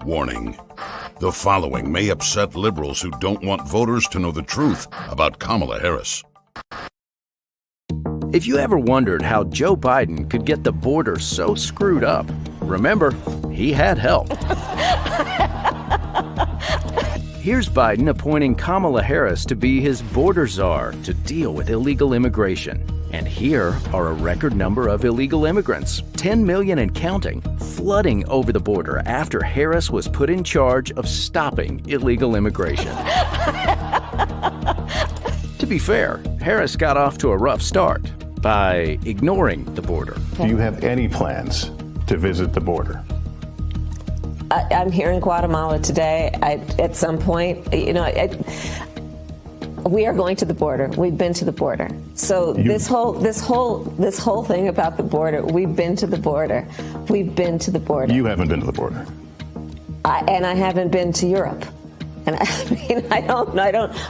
Warning. The following may upset liberals who don't want voters to know the truth about Kamala Harris. If you ever wondered how Joe Biden could get the border so screwed up, remember, he had help. Here's Biden appointing Kamala Harris to be his border czar to deal with illegal immigration. And here are a record number of illegal immigrants, 10 million and counting, flooding over the border after Harris was put in charge of stopping illegal immigration. To be fair, Harris got off to a rough start by ignoring the border. Do you have any plans to visit the border? I'm here in Guatemala today. At some point, we are going to the border. We've been to the border. So this whole thing about the border, we've been to the border. We've been to the border. You haven't been to the border. And I haven't been to Europe. And I don't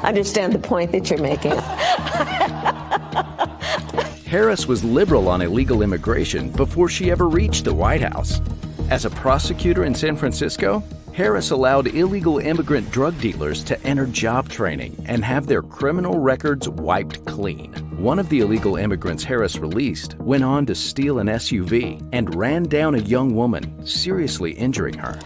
understand the point that you're making. Harris was liberal on illegal immigration before she ever reached the White House. As a prosecutor in San Francisco, Harris allowed illegal immigrant drug dealers to enter job training and have their criminal records wiped clean. One of the illegal immigrants Harris released went on to steal an SUV and ran down a young woman, seriously injuring her.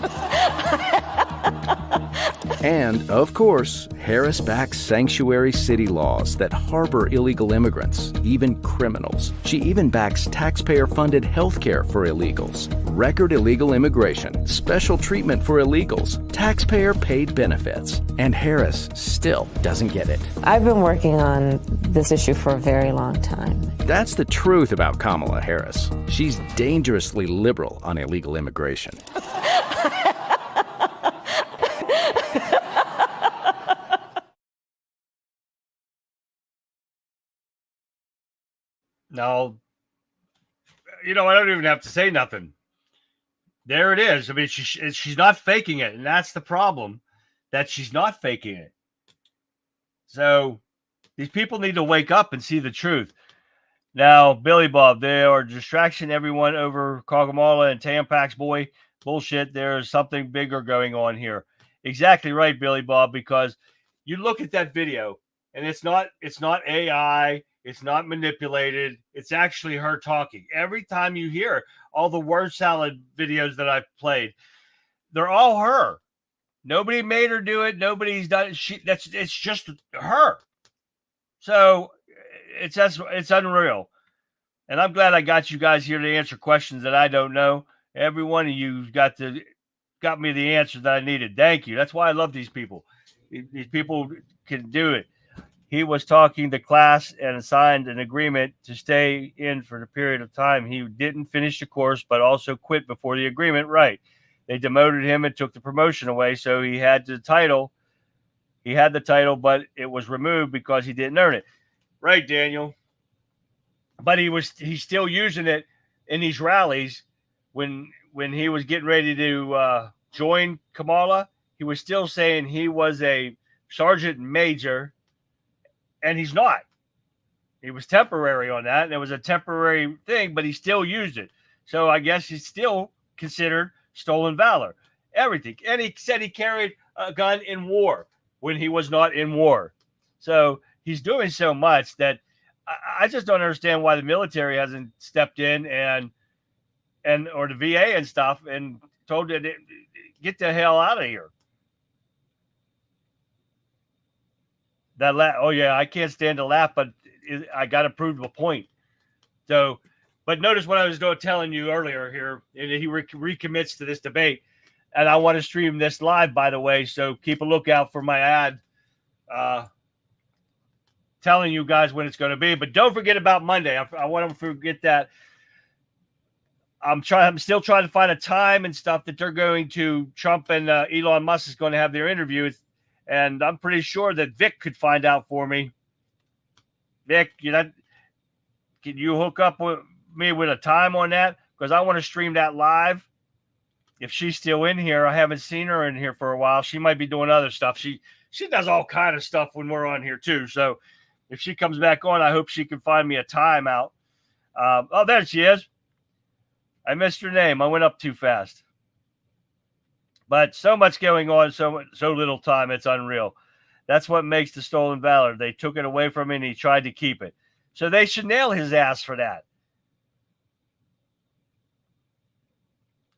And, of course, Harris backs sanctuary city laws that harbor illegal immigrants, even criminals. She even backs taxpayer-funded health care for illegals, record illegal immigration, special treatment for illegals, taxpayer-paid benefits. And Harris still doesn't get it. I've been working on this issue for a very long time. That's the truth about Kamala Harris. She's dangerously liberal on illegal immigration. Now, I don't even have to say nothing. There it is. I mean, she's not faking it, and that's the problem, that she's not faking it. So these people need to wake up and see the truth. Now, Billy Bob, they are distraction everyone over Kamala and Tampax boy. bullshit. There's something bigger going on here. Exactly right, Billy Bob, because you look at that video and it's not AI, it's not manipulated. It's actually her talking. Every time you hear all the word salad videos that I've played, they're all her. Nobody made her do it. Nobody's done it. It's just her. So it's unreal. And I'm glad I got you guys here to answer questions that I don't know. Every one of you got me the answer that I needed. Thank you. That's why I love these people. These people can do it. He was talking to class and signed an agreement to stay in for the period of time. He didn't finish the course, but also quit before the agreement. Right. They demoted him and took the promotion away. So he had the title. He had the title, but it was removed because he didn't earn it. Right, Daniel. But he's still using it in these rallies. When he was getting ready to join Kamala, he was still saying he was a sergeant major, and he's not. He was temporary on that, and it was a temporary thing, but he still used it. So I guess he's still considered stolen valor. Everything. And he said he carried a gun in war when he was not in war. So he's doing so much that I just don't understand why the military hasn't stepped in and or the VA and stuff and told it, get the hell out of here. Oh yeah, I can't stand to laugh, but I got to prove a point. So, but notice what I was telling you earlier here. He recommits to this debate, and I want to stream this live, by the way. So keep a lookout for my ad, telling you guys when it's going to be. But don't forget about Monday. I want to forget that. I'm still trying to find a time and stuff that they're going to. Trump and Elon Musk is going to have their interview, and I'm pretty sure that Vic could find out for me. Vic, can you hook up with me with a time on that? Because I want to stream that live. If she's still in here, I haven't seen her in here for a while. She might be doing other stuff. She does all kind of stuff when we're on here too. So if she comes back on, I hope she can find me a time out. Oh, there she is. I missed her name. I went up too fast. But so much going on, so little time. It's unreal. That's what makes the stolen valor. They took it away from him, and he tried to keep it. So they should nail his ass for that.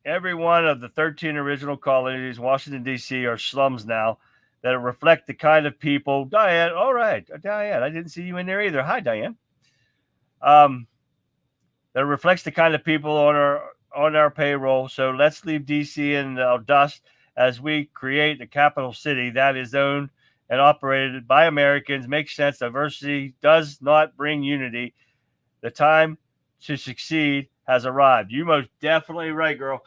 Every one of the 13 original colonies, Washington, D.C., are slums now that reflect the kind of people. Diane, all right. Diane, I didn't see you in there either. Hi, Diane. That reflects the kind of people on our payroll. So let's leave D.C. in the dust as we create the capital city that is owned and operated by Americans. Makes sense. Diversity does not bring unity. The time to succeed has arrived. You most definitely right, girl.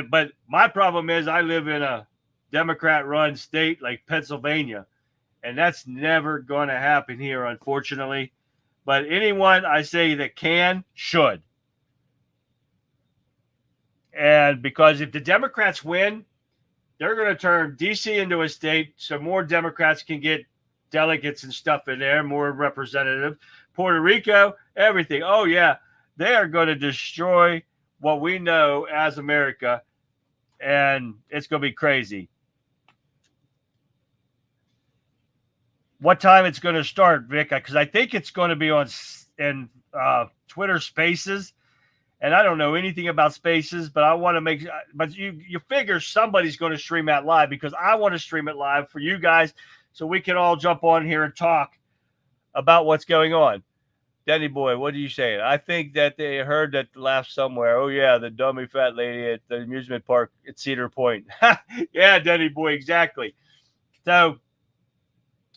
But my problem is I live in a Democrat-run state like Pennsylvania, and that's never going to happen here, unfortunately. But anyone I say that should. And because if the Democrats win, they're going to turn D.C. into a state so more Democrats can get delegates and stuff in there, more representative. Puerto Rico, everything. Oh, yeah. They are going to destroy what we know as America, and it's going to be crazy. What time it's going to start, Vic? Because I think it's going to be on Twitter Spaces, and I don't know anything about Spaces, but I want to make. But you figure somebody's going to stream that live because I want to stream it live for you guys, so we can all jump on here and talk about what's going on. Denny boy, what are you saying? I think that they heard that laugh somewhere. Oh yeah, the dummy fat lady at the amusement park at Cedar Point. Yeah, Denny boy, exactly. So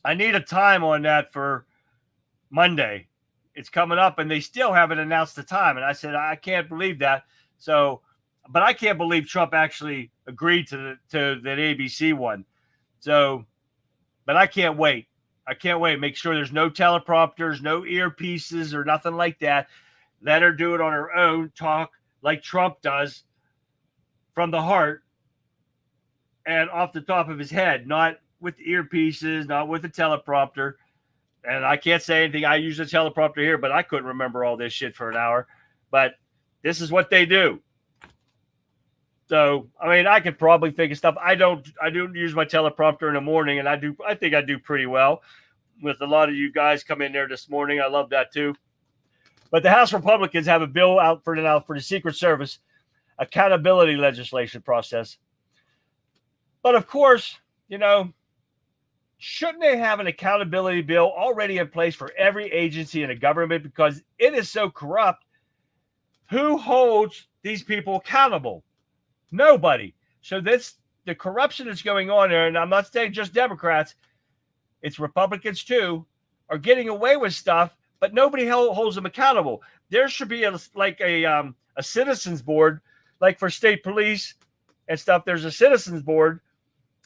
I need a time on that for Monday. It's coming up, and they still haven't announced the time. And I said, I can't believe that. So, but I can't believe Trump actually agreed to that ABC one. So, but I can't wait. I can't wait. Make sure there's no teleprompters, no earpieces, or nothing like that. Let her do it on her own, talk like Trump does from the heart and off the top of his head, not with earpieces, not with a teleprompter. And I can't say anything. I use a teleprompter here, but I couldn't remember all this shit for an hour. But this is what they do. So, I mean, I could probably think of stuff. I don't use my teleprompter in the morning, and I think I do pretty well with a lot of you guys come in there this morning. I love that too. But the House Republicans have a bill out for the Secret Service accountability legislation process. But of course, you know, shouldn't they have an accountability bill already in place for every agency in the government because it is so corrupt? Who holds these people accountable? Nobody. So the corruption that's going on there, and I'm not saying just Democrats, it's Republicans too, are getting away with stuff, but nobody holds them accountable. There should be a citizens board, like for state police and stuff. There's a citizens board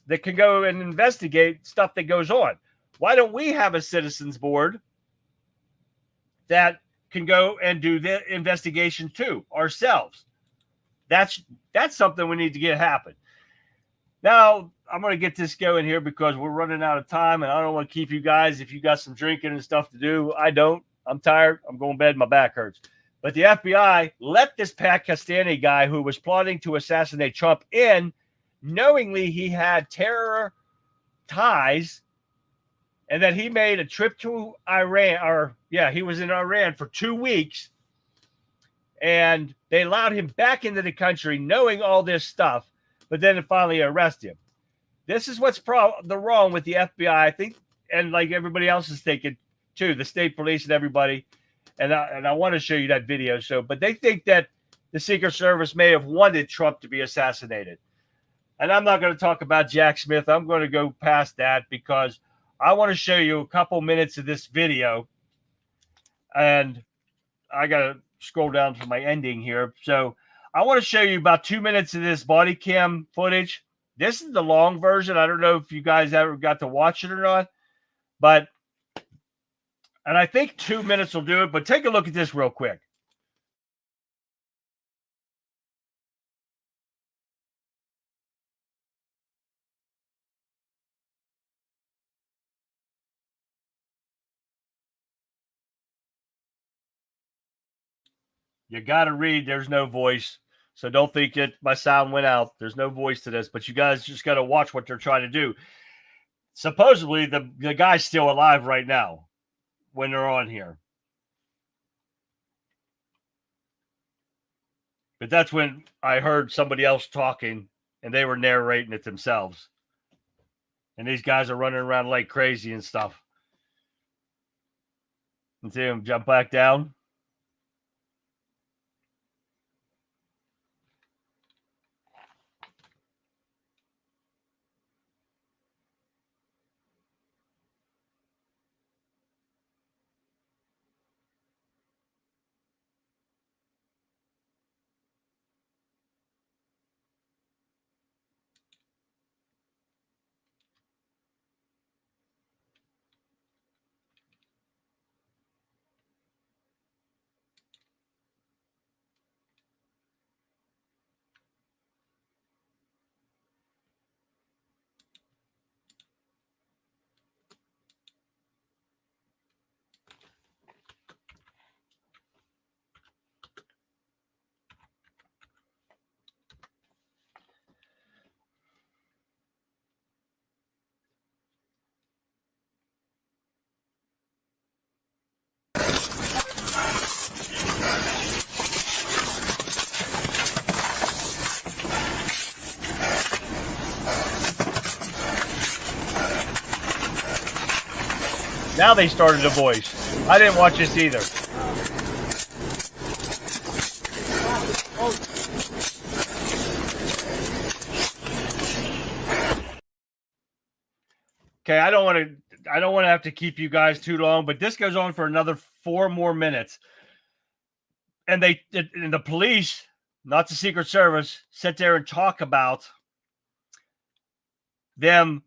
that can go and investigate stuff that goes on. Why don't we have a citizens board that can go and do the investigation too ourselves? That's something we need to get happen. Now, I'm going to get this going here because we're running out of time, and I don't want to keep you guys if you got some drinking and stuff to do. I don't. I'm tired. I'm going to bed. My back hurts. But the FBI let this Pakistani guy who was plotting to assassinate Trump in, knowingly he had terror ties, and that he made a trip to Iran, he was in Iran for 2 weeks, and they allowed him back into the country knowing all this stuff, but then finally arrest him. This is what's wrong with the FBI, I think, and like everybody else is thinking too, the state police and everybody. And I want to show you that video. But they think that the Secret Service may have wanted Trump to be assassinated. And I'm not going to talk about Jack Smith. I'm going to go past that because I want to show you a couple minutes of this video. And I got to scroll down to my ending here. So I want to show you about 2 minutes of this body cam footage. This is the long version. I don't know if you guys ever got to watch it or not, and I think 2 minutes will do it, but take a look at this real quick. You got to read. There's no voice. So don't think my sound went out. There's no voice to this, but you guys just got to watch what they're trying to do. Supposedly, the guy's still alive right now when they're on here. But that's when I heard somebody else talking, and they were narrating it themselves. And these guys are running around like crazy and stuff. And see him jump back down. Now they started a voice. I didn't watch this either. Okay, I don't want to have to keep you guys too long, but this goes on for another 4 more minutes. And the police, not the Secret Service, sit there and talk about them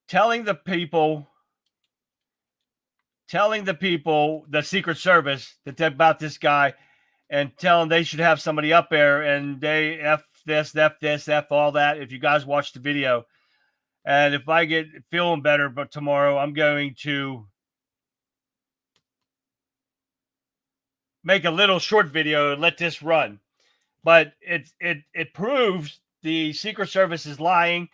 telling the people, the Secret Service, about this guy, and telling they should have somebody up there, and they F this, F all that. If you guys watch the video, and if I get feeling better, but tomorrow I'm going to make a little short video and let this run. But it proves the Secret Service is lying.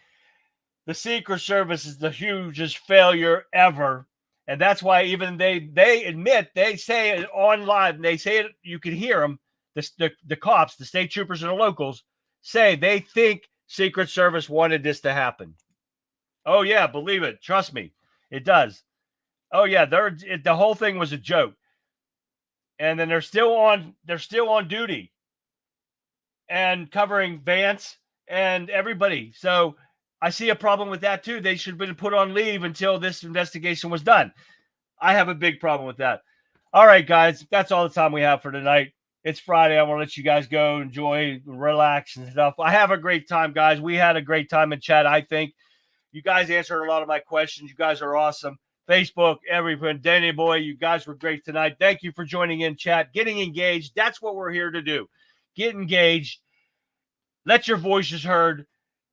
The Secret Service is the hugest failure ever. And that's why even they admit, they say it on live, and they say it, you can hear them, the cops, the state troopers and the locals say they think Secret Service wanted this to happen. Oh, yeah, believe it. Trust me, it does. Oh, yeah, the whole thing was a joke. And then they're still on duty and covering Vance and everybody. So I see a problem with that too. They should have been put on leave until this investigation was done. I have a big problem with that. All right, guys, that's all the time we have for tonight. It's Friday. I want to let you guys go, enjoy, relax and stuff. I have a great time, guys. We had a great time in chat, I think. You guys answered a lot of my questions. You guys are awesome. Facebook, everyone, Danny Boy, you guys were great tonight. Thank you for joining in chat, getting engaged. That's what we're here to do. Get engaged. Let your voices heard.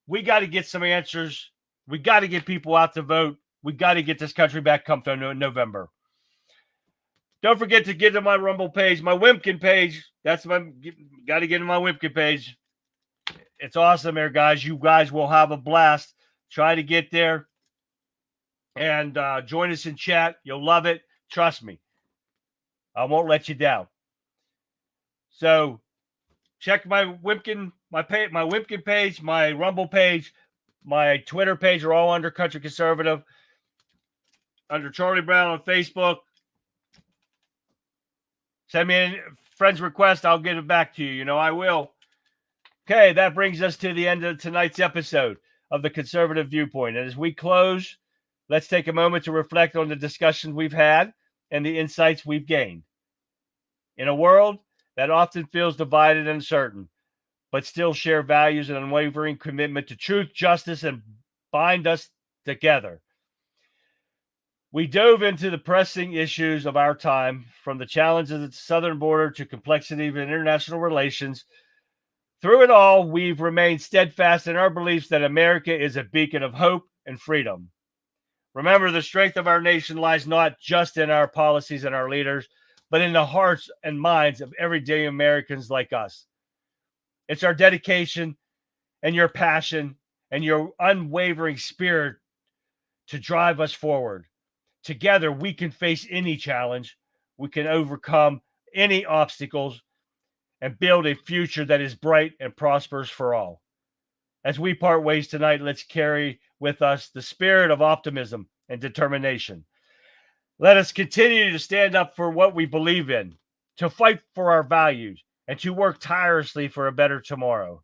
We got to get some answers. We got to get people out to vote. We got to get this country back come to November. Don't forget to get to my Rumble page, my Wimpkin page. Got to get to my Wimpkin page. It's awesome there, guys. You guys will have a blast. Try to get there. And join us in chat. You'll love it. Trust me. I won't let you down. So check my Wimpkin, my Wimpkin page, my Rumble page, my Twitter page are all under Country Conservative. Under Charlie Brown on Facebook. Send me a friend's request. I'll get it back to you. You know I will. Okay, that brings us to the end of tonight's episode of the Conservative Viewpoint. And as we close, let's take a moment to reflect on the discussions we've had and the insights we've gained. In a world that often feels divided and uncertain, but still share values and unwavering commitment to truth, justice, and bind us together. We dove into the pressing issues of our time, from the challenges at the southern border to complexity of international relations. Through it all, we've remained steadfast in our beliefs that America is a beacon of hope and freedom. Remember, the strength of our nation lies not just in our policies and our leaders, but in the hearts and minds of everyday Americans like us. It's our dedication and your passion and your unwavering spirit to drive us forward. Together, we can face any challenge. We can overcome any obstacles and build a future that is bright and prosperous for all. As we part ways tonight, let's carry with us the spirit of optimism and determination. Let us continue to stand up for what we believe in, to fight for our values, and to work tirelessly for a better tomorrow.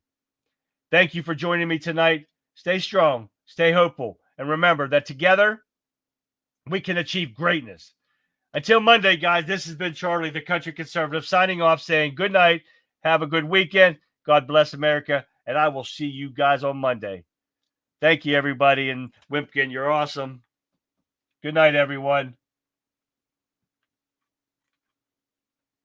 Thank you for joining me tonight. Stay strong, stay hopeful, and remember that together we can achieve greatness. Until Monday, guys, this has been Charlie, the Country Conservative, signing off, saying good night, have a good weekend, God bless America, and I will see you guys on Monday. Thank you, everybody, and Wimpkin, you're awesome. Good night, everyone.